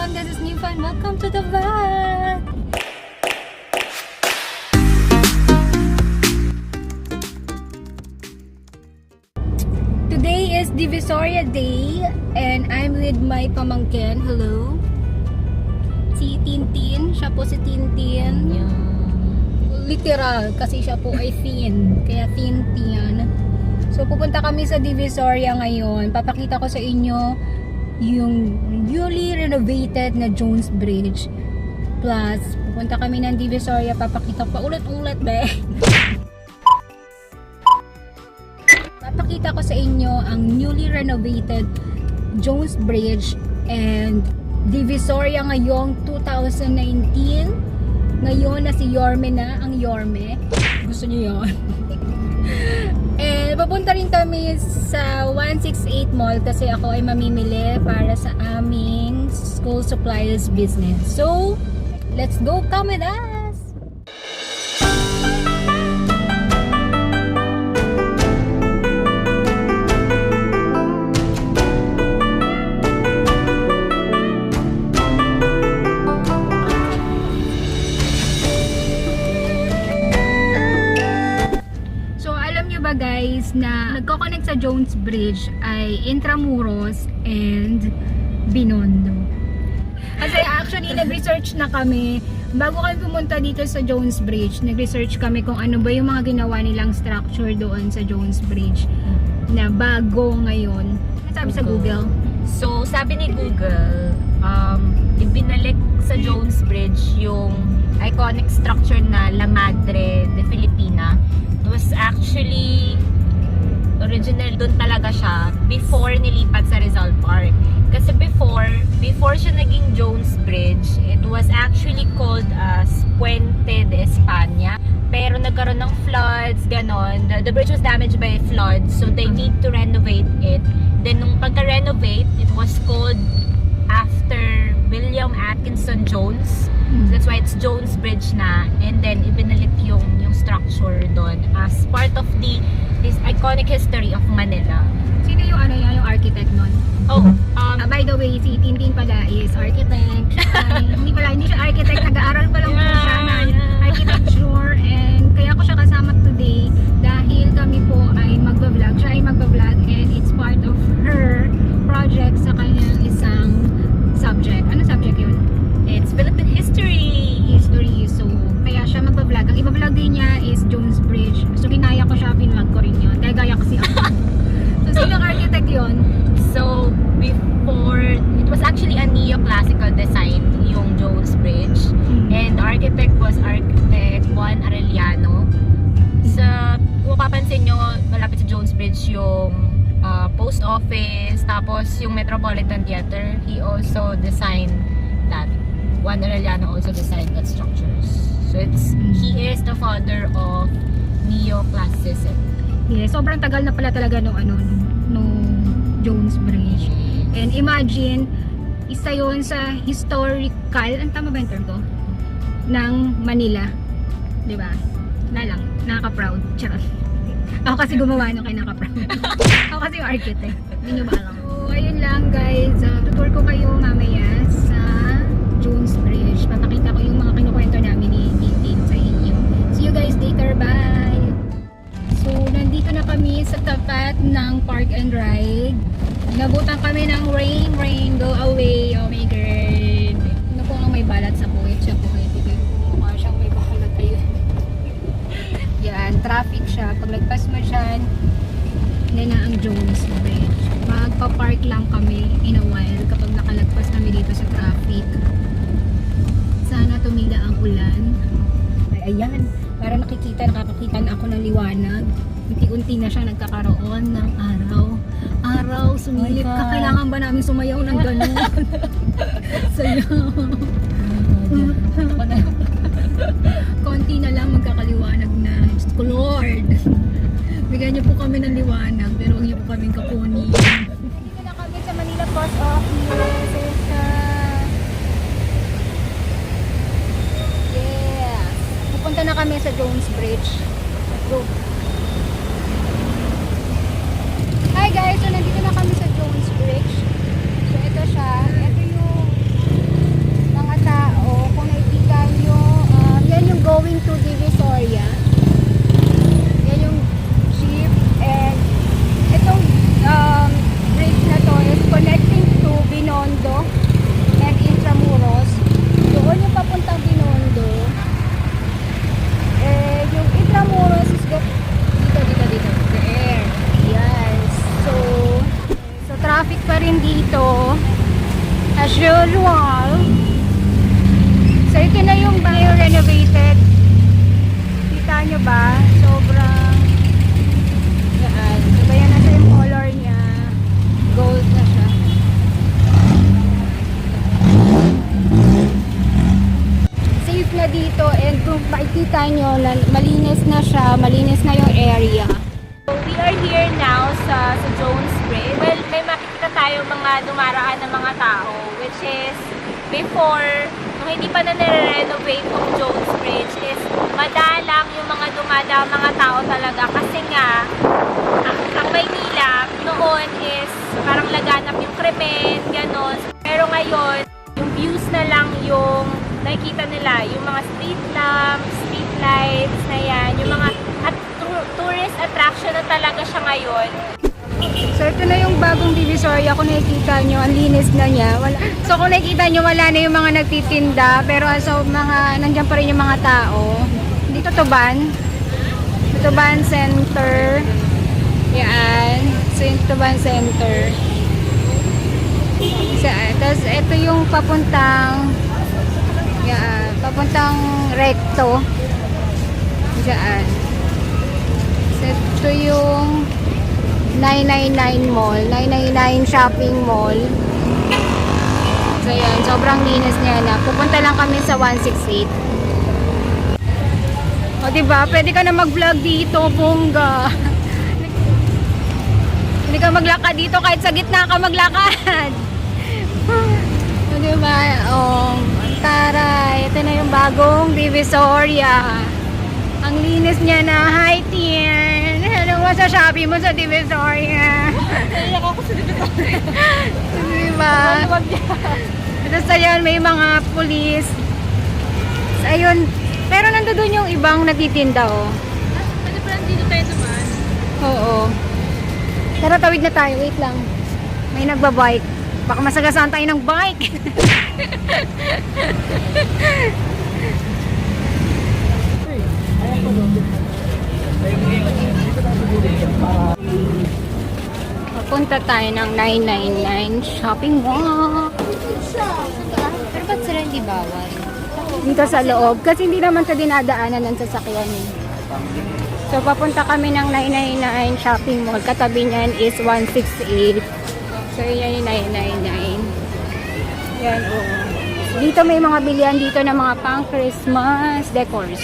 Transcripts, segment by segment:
everyone, this is Nimfa and welcome to the vlog! Today is Divisoria Day and I'm with my pamangkin. Hello! Si Tintin. Siya po si Tintin. Literal, kasi siya po ay thin. Kaya Tintin. So pupunta kami sa Divisoria ngayon. Papakita ko sa inyo yung newly renovated na Jones Bridge. Plus, pupunta kami ng Divisoria. Papakita ko pa ulit-ulit, be. Papakita ko sa inyo ang newly renovated Jones Bridge and Divisoria ngayong 2019. Ngayon na si Yorme na, ang Yorme. Gusto niyo yun? And papunta rin kami sa 168 Mall kasi ako ay mamimili para sa aming school supplies business. So, let's go, come with us! Guys, na nagko-connect sa Jones Bridge ay Intramuros and Binondo. Kasi actually nag-research na kami bago kami pumunta dito sa Jones Bridge. Nag-research kami kung ano ba yung mga ginawa nilang structure doon sa Jones Bridge na bago ngayon. Ano sabi sa Google? So sabi ni Google, ibinalik sa Jones Bridge yung iconic structure na La Madre de Filipina. It was actually original doon talaga siya before nilipat sa Rizal Park. Kasi before siya naging Jones Bridge, it was actually called as Puente de España. Pero nagkaroon ng floods, ganon. The bridge was damaged by floods, so they need to renovate it. Then nung pagka-renovate, it was called after William Atkinson Jones. So that's why it's Jones Bridge na. And then ibinalik yung structure doon as part of this iconic history of Manila. Sino yung yung architect nun? Oh, by the way, si Tintin pala is architect. Hindi siya architect, nag-aaral pa lang po siya ng architecture, and kaya ko siya kasama today dahil kami po ay magbablog. Siya ay magbablog and it's part of her project sa kanyang isang subject. Ano subject yun? It's Philippine history. So, kaya siya magbablog. Ang iba-vlog din niya is Jones Bridge. So, ginaya ko siya, pinvlog ko rin yun. Dahil gaya kasi ako. So, sinong architect yun? So, before, it was actually a neoclassical design, yung Jones Bridge. And the architect was architect Juan Arellano. Kung papansin nyo, malapit sa Jones Bridge yung post office, tapos yung Metropolitan Theater. He also designed that. Juan Arellano also designed that structures. So he is the father of neoclassicism. Yeah, sobrang tagal na pala talaga nung Jones Bridge. And imagine, isa yon sa historical, ang tama ba yung term ko? Ng Manila. Diba? Nakaka-proud. Charot. Ako kasi gumawa nung kay nakaka-proud. Ako kasi yung architect. Hindi nyo ba alam? So, ayun lang guys. Tutur ko kayo mamaya sa Jones Bridge. Papakita ko yung mga kinukwento namin ni Tintin sa inyo. See you guys later. Bye! So, nandito na kami sa tapat ng Park and Ride. Nabutan kami ng rain, go away. Oh my God. Ano po ang may balat sa puwit? Siya po kayo. Mukha siyang may balat. Ayun. Yan, traffic siya. Pag nagpas mo dyan, yan na ang Jones Bridge. Magpa-park lang kami in a while kapag nakalagpas kami dito sa traffic. Sana tumila ang ulan. Ay, ayan. Para nakakakita na ako ng liwanag. Unti-unti na siya nagkakaroon ng araw. Araw, sumilip ka. Kailangan ba namin sumayaw ng gano'n? Sayaw. Konti na lang magkakaliwanag na. Just ko, Lord. Bigyan niyo po kami ng liwanag, pero huwag niyo po kaming kakunin. Dito na kami sa Manila Post Office. Yes. Pupunta na kami sa Jones Bridge. Let's go. Hi guys, so nandito na kami sa Jones Bridge. So ito siya. Ito yung Binondo and Intramuros. Doon yung papuntang Binondo. Yung Intramuros is dito. There. Yes. So traffic pa rin dito. As usual. So ito na yung bayo renovated. Kita nyo ba? Sobrang yan. So yan na yung color niya. Gold na siya. Safe na dito and kung makikita nyo, malinis na siya. Malinis na yung area. So, we are here now sa Jones Bridge. Well, may makikita tayo mga dumaraan ng mga tao, which is before, nung hindi pa na nire-renovate yung Jones Bridge, is madalang yung mga dumadaang mga tao talaga kasi nga, ang Maynila noon is parang laganap yung krimen, ganon. Pero ngayon, yung views na lang yung nakikita nila, yung mga street lamps, street lights na yan, yung mga tourist attraction na talaga siya ngayon. So ito na yung bagong Divisoria. Kung nakikita nyo, ang linis na niya. So kung nakikita nyo, wala na yung mga nagtitinda. Pero so nandiyan pa rin yung mga tao. Dito Tuban Center. Yan. So yung Tuban Center. So, tapos ito yung papuntang Recto. Diyan. So ito yung 999 Mall, 999 Shopping Mall. So yan, sobrang linis niya na. Pupunta lang kami sa 168. O diba, pwede ka na mag-vlog dito, bongga. Hindi ka maglakad dito kahit sa gitna ka maglakad. O diba, taray, ito na yung bagong Divisoria. Ang linis niya na. Hi, Tien. Ano mo sa Shopee mo sa Divisoria? Naiyak ako sa Divisoria. Diba? Tapos ayun, may mga pulis. So, ayun. Pero nandoon yung ibang nagtitinda, oh. Pwede pa lang dito tayo naman. Oo. Tara, tawid na tayo. Wait lang. May nagbabike. Baka masagasaan tayo ng bike. Papunta tayo ng 999 Shopping Mall. Pero ba't sila hindi bawal? Dito sa loob. Kasi hindi naman ito dinadaanan ng sasakyan. So papunta kami ng 999 Shopping Mall. Katabi niyan is 168. So yan yung 999. Yan, oo. Dito may mga bilihan dito ng mga pang Christmas decors.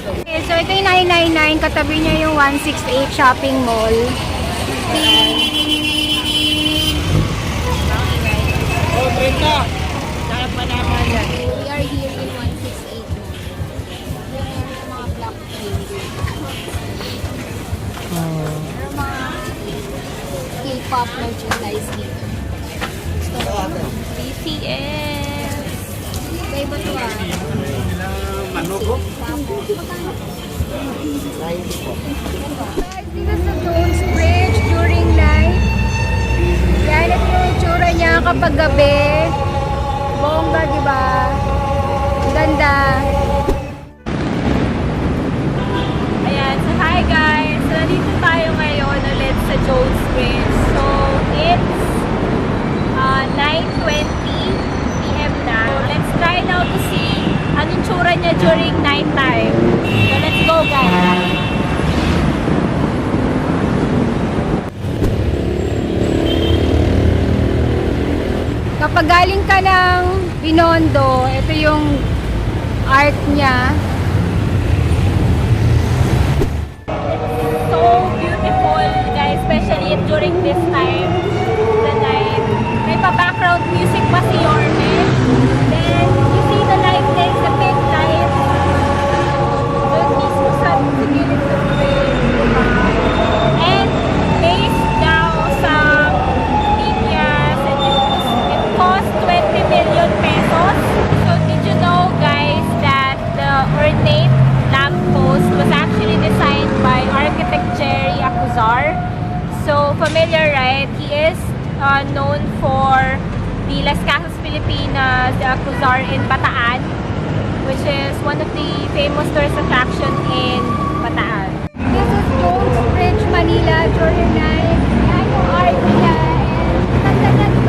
Okay, so ito yung 999, katabi niya yung 168 Shopping Mall. Oh, Brenda! Sarap pa naman yan. We are here in 168 Mall. Yan yung mga black things. Pero mga K-pop merchandise dito. BTS. Sa iba to ah. Manugo? Dito sa Jones Bridge during night. Yan ito yung itsura niya kapag gabi. Bongga, diba? Ganda. Ayan, so hi guys. So nandito tayo ngayon ulit sa Jones Bridge. So it's 9:20 PM na. So let's try now to see anong tsura niya during night time. So let's go guys. Kapag galing ka ng Binondo, ito yung art niya. So beautiful guys, especially during this time, the night. May pa-background music pa si Yorme. Then you see the lightning, the pink light. Doon mismo sa gilid ng bridge. And based now sa media, sa news, it cost 20 million pesos. So did you know guys that the ornate lamppost was actually designed by architect Jerry Acuzar. So familiar, right? He is known for the Las Casas Filipinas, the Cuzar in Bataan, which is one of the famous tourist attraction in Bataan. This is Jones Bridge, Manila during night. Yan yung art nila. And ganda